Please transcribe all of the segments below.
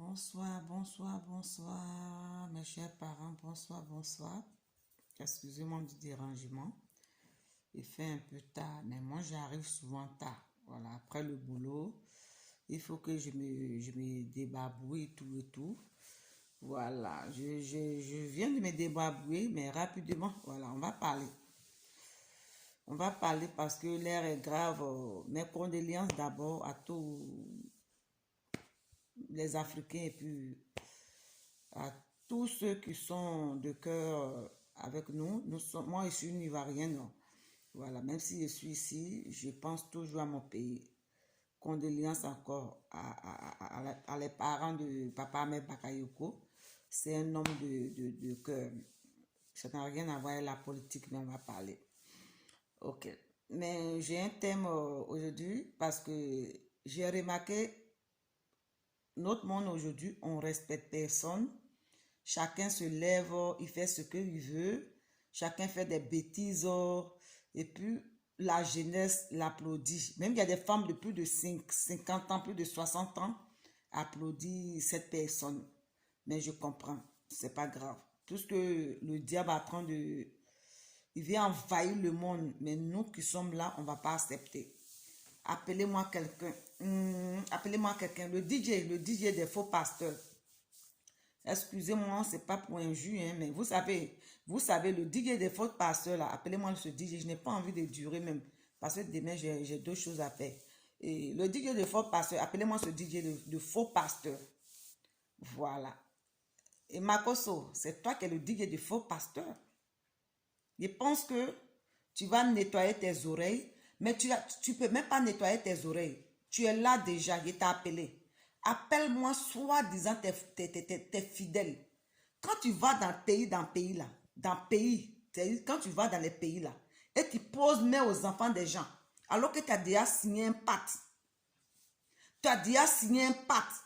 Bonsoir, bonsoir, bonsoir, mes chers parents, bonsoir, bonsoir. Excusez-moi du dérangement. Il fait un peu tard, mais moi j'arrive souvent tard. Voilà, après le boulot, il faut que je me débarbouille et tout et tout. Voilà, je viens de me débarbouiller, mais rapidement, voilà, on va parler. On va parler parce que l'air est grave. Mes condoléances d'abord à tous les Africains et puis à tous ceux qui sont de cœur avec nous. Moi, je suis une Ivoirienne. Voilà, même si je suis ici, je pense toujours à mon pays. Condoléances encore à les parents de Papa Ahmed Bakayoko. C'est un homme de cœur. Ça n'a rien à voir avec la politique, mais on va parler. Ok. Mais j'ai un thème aujourd'hui parce que j'ai remarqué notre monde aujourd'hui, on respecte personne. Chacun se lève, il fait ce qu'il veut. Chacun fait des bêtises. Et puis, la jeunesse l'applaudit. Même il y a des femmes de plus de 50 ans, plus de 60 ans, applaudissent cette personne. Mais je comprends, c'est pas grave. Puisque le diable est en train de... Il vient envahir le monde. Mais nous qui sommes là, on ne va pas accepter. Appelez-moi quelqu'un. Appelez-moi quelqu'un. Le DJ des faux pasteurs. Excusez-moi, c'est pas pour injure, hein, mais vous savez, le DJ des faux pasteurs, là, appelez-moi ce DJ, je n'ai pas envie de durer même, parce que demain, j'ai d'autres choses à faire. Et le DJ de faux pasteurs, appelez-moi ce DJ de faux pasteurs. Voilà. Et Makoso, c'est toi qui es le DJ de faux pasteurs. Je pense que tu vas nettoyer tes oreilles, mais tu peux même pas nettoyer tes oreilles. Tu es là déjà, je t'ai appelé. Appelle-moi soi-disant tes fidèles. Quand tu vas dans le pays là, quand tu vas dans les pays là, et tu poses main aux enfants des gens, alors que tu as déjà signé un pacte. Tu as déjà signé un pacte.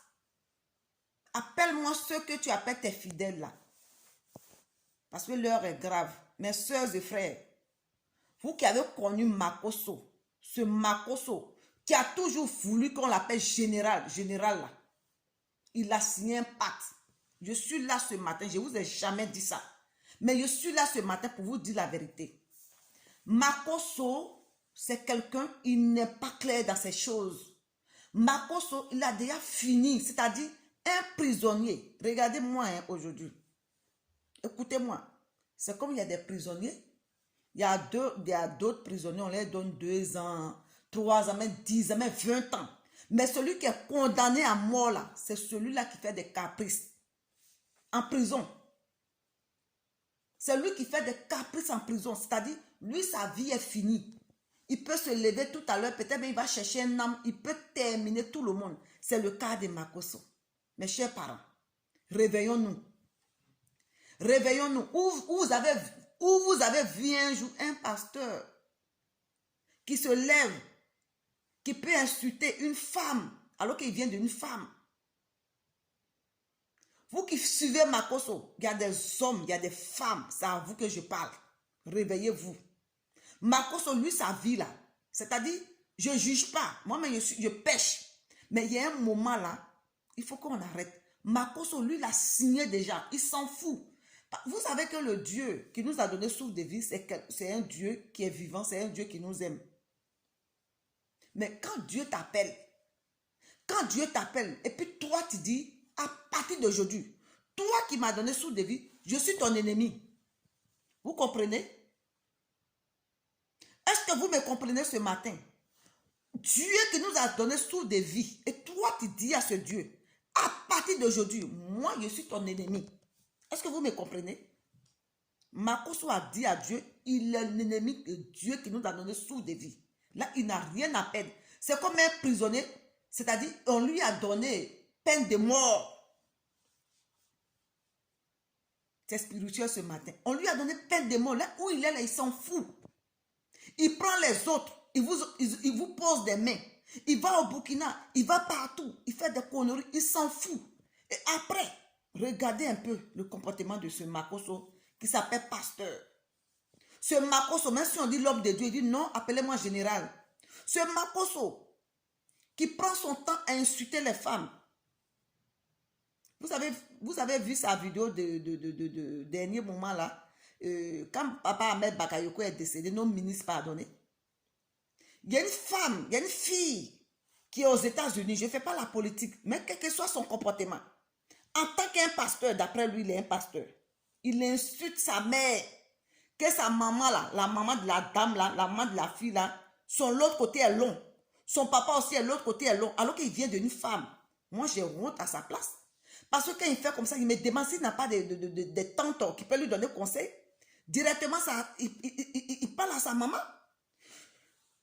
Appelle-moi ceux que tu appelles tes fidèles là. Parce que l'heure est grave. Mes soeurs et frères, vous qui avez connu Makoso, ce Makoso, qui a toujours voulu qu'on l'appelle général là. Il a signé un pacte. Je suis là ce matin, je ne vous ai jamais dit ça. Mais je suis là ce matin pour vous dire la vérité. Makoso, c'est quelqu'un, il n'est pas clair dans ces choses. Makoso, il a déjà fini, c'est-à-dire un prisonnier. Regardez-moi hein, aujourd'hui. Écoutez-moi. C'est comme il y a des prisonniers. Il y a d'autres prisonniers, on leur donne 2 ans, 3 ans, même 10 ans, même 20 ans. Mais celui qui est condamné à mort là, c'est celui-là qui fait des caprices en prison. C'est lui qui fait des caprices en prison. C'est-à-dire, lui, sa vie est finie. Il peut se lever tout à l'heure, peut-être il va chercher un homme, il peut terminer tout le monde. C'est le cas de Makoso. Mes chers parents, réveillons-nous. Réveillons-nous. Où vous avez vu un jour un pasteur qui se lève, qui peut insulter une femme alors qu'il vient d'une femme. Vous qui suivez Makoso, il y a des hommes, il y a des femmes, c'est à vous que je parle. Réveillez-vous. Makoso, lui, sa vie là, c'est-à-dire, je ne juge pas, moi-même je pêche. Mais il y a un moment là, il faut qu'on arrête. Makoso, lui, l'a signé déjà, il s'en fout. Vous savez que le Dieu qui nous a donné souffle de vie, c'est un Dieu qui est vivant, c'est un Dieu qui nous aime. Mais quand Dieu t'appelle, et puis toi tu dis, à partir d'aujourd'hui, toi qui m'as donné souffle de vie, je suis ton ennemi. Vous comprenez? Est-ce que vous me comprenez ce matin? Dieu qui nous a donné souffle de vie, et toi tu dis à ce Dieu, à partir d'aujourd'hui, moi je suis ton ennemi. Est-ce que vous me comprenez? Makoso a dit à Dieu, il est l'ennemi de Dieu qui nous a donné souffle de vie. Là, il n'a rien à perdre. C'est comme un prisonnier, c'est-à-dire on lui a donné peine de mort. C'est spirituel ce matin. On lui a donné peine de mort. Là où il est, là, il s'en fout. Il prend les autres, il vous pose des mains. Il va au Burkina, il va partout, il fait des conneries, il s'en fout. Et après, regardez un peu le comportement de ce Makoso qui s'appelle pasteur. Ce Makoso, même si on dit l'homme de Dieu, il dit non, appelez-moi général. Ce Makoso qui prend son temps à insulter les femmes. Vous avez vu sa vidéo de dernier moment là, quand Papa Ahmed Bakayoko est décédé, nos ministres pardonnés. Il y a une femme, il y a une fille qui est aux États-Unis, je ne fais pas la politique, mais quel que soit son comportement, en tant qu'un pasteur, d'après lui, il est un pasteur. Il insulte sa mère, que sa maman là, la maman de la dame là, la maman de la fille là, son l'autre côté est long. Son papa aussi, l'autre côté est long, alors qu'il vient d'une femme. Moi, j'ai honte à sa place. Parce que quand il fait comme ça, il me demande s'il n'a pas de tantes qui peut lui donner conseil. Directement, ça, il parle à sa maman.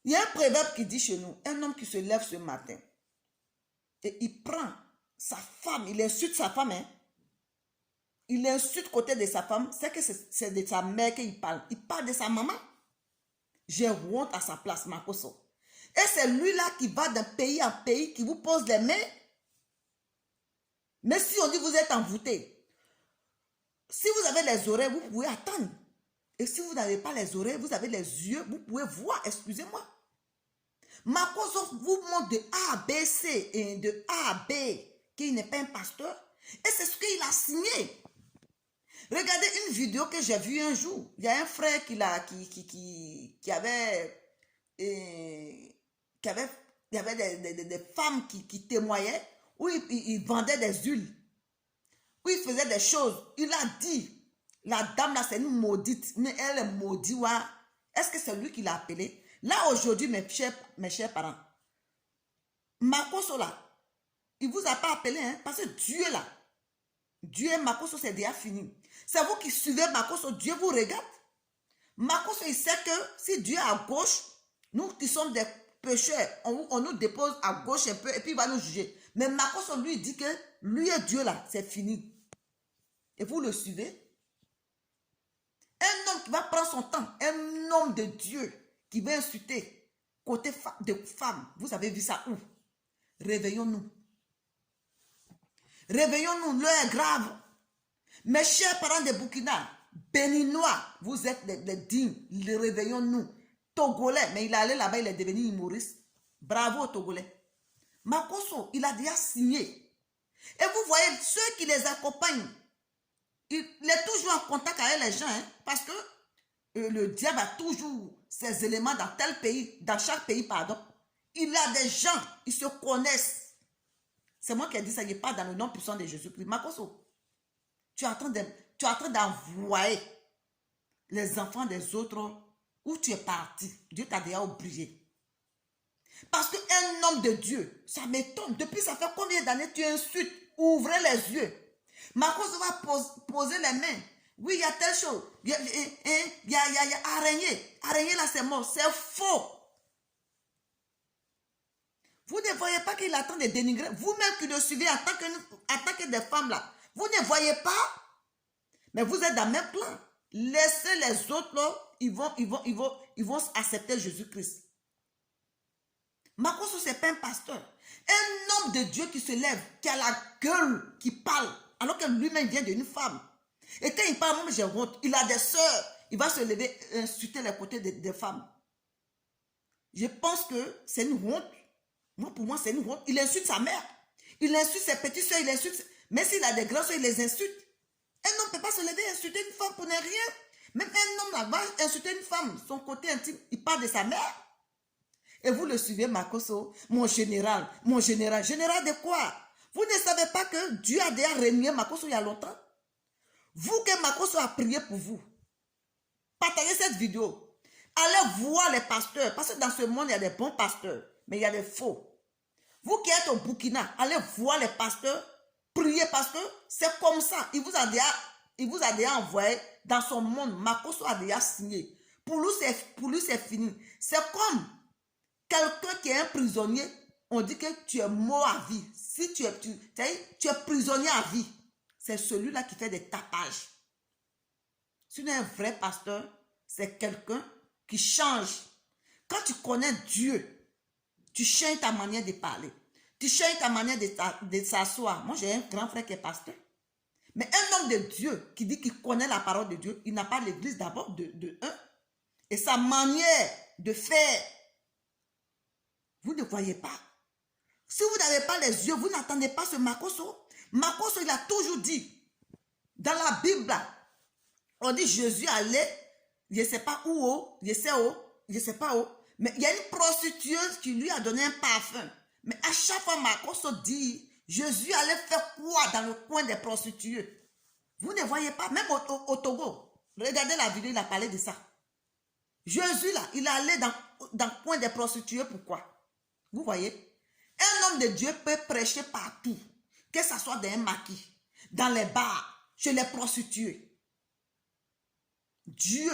Il y a un proverbe qui dit chez nous, un homme qui se lève ce matin, et il prend sa femme, il insulte sa femme, hein. Il insulte côté de sa femme, c'est que c'est de sa mère qu'il parle. Il parle de sa maman. J'ai honte à sa place, Makoso. Et c'est lui-là qui va d'un pays en pays, qui vous pose les mains. Mais si on dit vous êtes envoûté, si vous avez les oreilles, vous pouvez attendre. Et si vous n'avez pas les oreilles, vous avez les yeux, vous pouvez voir, excusez-moi. Makoso vous montre de A à B, C, et de A à B, qu'il n'est pas un pasteur. Et c'est ce qu'il a signé. Regardez une vidéo que j'ai vue un jour. Il y a un frère qui avait des femmes qui témoignaient, où il vendait des huiles, où il faisait des choses. Il a dit, la dame là c'est une maudite, mais elle est maudite. Est-ce que c'est lui qui l'a appelé? Là aujourd'hui, mes chers parents, Makoso là, il vous a pas appelé, hein, parce que Dieu là, Dieu et Makoso c'est déjà fini. C'est vous qui suivez Makoso, Dieu vous regarde. Makoso il sait que si Dieu est à gauche, nous qui sommes des pécheurs, on nous dépose à gauche un peu et puis il va nous juger. Mais Makoso lui dit que lui et Dieu là, c'est fini. Et vous le suivez. Un homme qui va prendre son temps, un homme de Dieu qui va insulter côté de femmes. Vous avez vu ça où? Réveillons-nous. Réveillons-nous, l'heure est grave. Mes chers parents de Burkina, Béninois, vous êtes des dignes, réveillons-nous. Togolais, mais il est allé là-bas, il est devenu humoriste. Bravo Togolais. Makoso, il a déjà signé. Et vous voyez, ceux qui les accompagnent, il est toujours en contact avec les gens, hein, parce que le diable a toujours ses éléments dans tel pays, dans chaque pays, pardon. Il a des gens, ils se connaissent. C'est moi qui ai dit ça, il n'est pas dans le nom puissant de Jésus-Christ. Makoso, tu es en train d'envoyer les enfants des autres où tu es parti. Dieu t'a déjà oublié. Parce qu'un homme de Dieu, ça m'étonne. Depuis ça fait combien d'années tu insultes? Ouvrez les yeux. Makoso va poser les mains. Oui, il y a telle chose. Il y a araignée. Araignée là, c'est mort. C'est faux. Vous ne voyez pas qu'il attend de dénigrer. Vous-même qui le suivez en tant que des femmes là. Vous ne voyez pas. Mais vous êtes dans le même plan. Laissez les autres là. Ils vont accepter Jésus-Christ. Makoso, c'est pas un pasteur. Un homme de Dieu qui se lève, qui a la gueule, qui parle, alors que lui-même vient d'une femme. Et quand il parle, moi j'ai honte. Il a des sœurs. Il va se lever et insulter les côtés des femmes. Je pense que c'est une honte. Moi, pour moi, c'est une honte. Il insulte sa mère. Il insulte ses petites soeurs. Il insulte. Mais s'il a des grands soeurs, il les insulte. Un homme ne peut pas se lever et insulter une femme pour ne rien. Même un homme là va insulter une femme. Son côté intime, il parle de sa mère. Et vous le suivez, Makoso, mon général. Mon général. Général de quoi? Vous ne savez pas que Dieu a déjà renié Makoso il y a longtemps? Vous que Makoso a prié pour vous. Partagez cette vidéo. Allez voir les pasteurs. Parce que dans ce monde, il y a des bons pasteurs. Mais il y a des faux. Vous qui êtes au Burkina, allez voir les pasteurs. Priez parce que c'est comme ça. Il vous a déjà envoyé dans son monde. Makoso a déjà signé. Pour lui, c'est fini. C'est comme quelqu'un qui est un prisonnier. On dit que tu es mort à vie. Si tu es prisonnier à vie. C'est celui-là qui fait des tapages. Si tu es un vrai pasteur, c'est quelqu'un qui change. Quand tu connais Dieu, tu changes ta manière de parler. Tu changes ta manière de s'asseoir. Moi, j'ai un grand frère qui est pasteur. Mais un homme de Dieu qui dit qu'il connaît la parole de Dieu, il n'a pas l'église d'abord de un. Et sa manière de faire, vous ne voyez pas. Si vous n'avez pas les yeux, vous n'attendez pas ce Makoso. Makoso, il a toujours dit, dans la Bible, on dit Jésus allait, je ne sais pas où, je sais pas où, mais il y a une prostitueuse qui lui a donné un parfum. Mais à chaque fois, Makoso dit, Jésus allait faire quoi dans le coin des prostituées? Vous ne voyez pas, même au Togo, regardez la vidéo, il a parlé de ça. Jésus, là, il allait dans le coin des prostituées, pourquoi? Vous voyez? Un homme de Dieu peut prêcher partout, que ce soit dans un maquis, dans les bars, chez les prostituées. Dieu,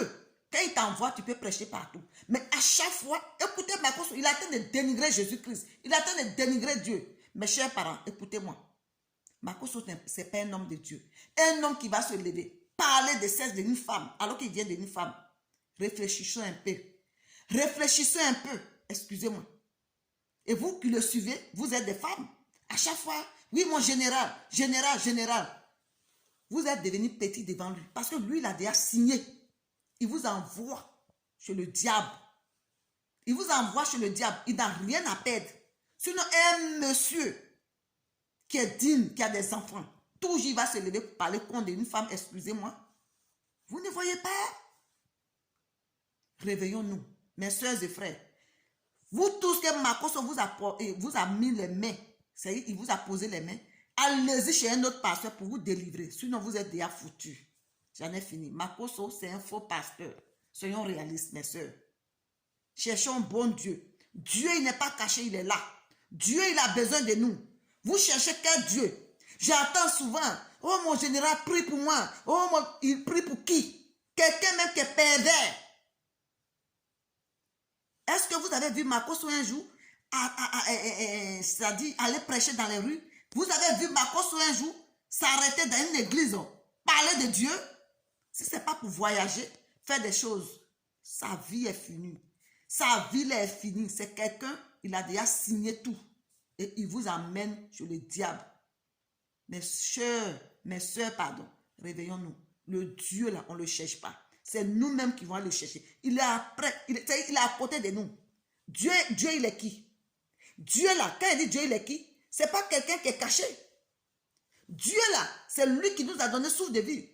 quand il t'envoie, tu peux prêcher partout. Mais à chaque fois, écoutez, il a train de dénigrer Jésus-Christ. Il a train de dénigrer Dieu. Mes chers parents, écoutez-moi. Makoso, ce n'est pas un homme de Dieu. Un homme qui va se lever, parler de sexe d'une femme, alors qu'il vient d'une femme. Réfléchissez un peu. Réfléchissez un peu. Excusez-moi. Et vous qui le suivez, vous êtes des femmes. À chaque fois, oui, mon général. Vous êtes devenu petit devant lui. Parce que lui, il a déjà signé. Il vous envoie chez le diable. Il vous envoie chez le diable. Il n'a rien à perdre. Sinon, un monsieur qui est digne, qui a des enfants, toujours il va se lever pour parler contre une femme, excusez-moi. Vous ne voyez pas? Réveillons-nous, mes soeurs et frères. Vous tous que Makoso vous a mis les mains, c'est-à-dire il vous a posé les mains, allez-y chez un autre pasteur pour vous délivrer. Sinon, vous êtes déjà foutus. J'en ai fini. Makoso, c'est un faux pasteur. Soyons réalistes, mes soeurs. Cherchons bon Dieu. Dieu, il n'est pas caché, il est là. Dieu, il a besoin de nous. Vous cherchez quel Dieu? J'entends souvent, oh mon général, prie pour moi. Oh, il prie pour qui? Quelqu'un même qui est pervers. Est-ce que vous avez vu Makoso un jour, c'est-à-dire aller prêcher dans les rues? Vous avez vu Makoso un jour s'arrêter dans une église, parler de Dieu? Si ce n'est pas pour voyager, faire des choses, sa vie est finie. Sa vie est finie. C'est quelqu'un, il a déjà signé tout. Et il vous amène chez le diable. Mes soeurs, pardon, réveillons-nous. Le Dieu là, on ne le cherche pas. C'est nous-mêmes qui vont le chercher. Il est après, il est à côté de nous. Dieu, il est qui? Dieu là, quand il dit Dieu, il est qui? Ce n'est pas quelqu'un qui est caché. Dieu là, c'est lui qui nous a donné souffle de vie.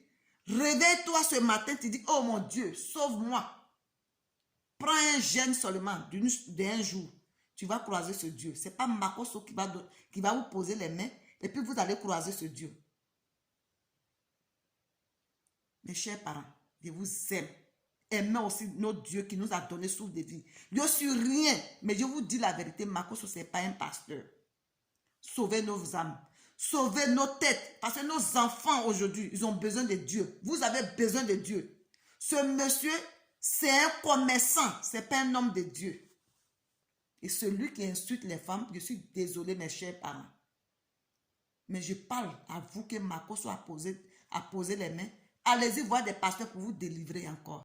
Réveille-toi ce matin, tu dis, oh mon Dieu, sauve-moi. Prends un jeûne seulement d'un jour. Tu vas croiser ce Dieu. Ce n'est pas Makoso qui va vous poser les mains et puis vous allez croiser ce Dieu. Mes chers parents, je vous aime. Aimez aussi notre Dieu qui nous a donné souffle de vie. Je suis rien, mais je vous dis la vérité, Makoso, ce n'est pas un pasteur. Sauvez nos âmes. Sauvez nos têtes. Parce que nos enfants aujourd'hui, ils ont besoin de Dieu. Vous avez besoin de Dieu. Ce monsieur, c'est un commerçant. Ce n'est pas un homme de Dieu. Et celui qui insulte les femmes, je suis désolé, mes chers parents. Mais je parle à vous que Makoso a posé les mains. Allez-y voir des pasteurs pour vous délivrer encore.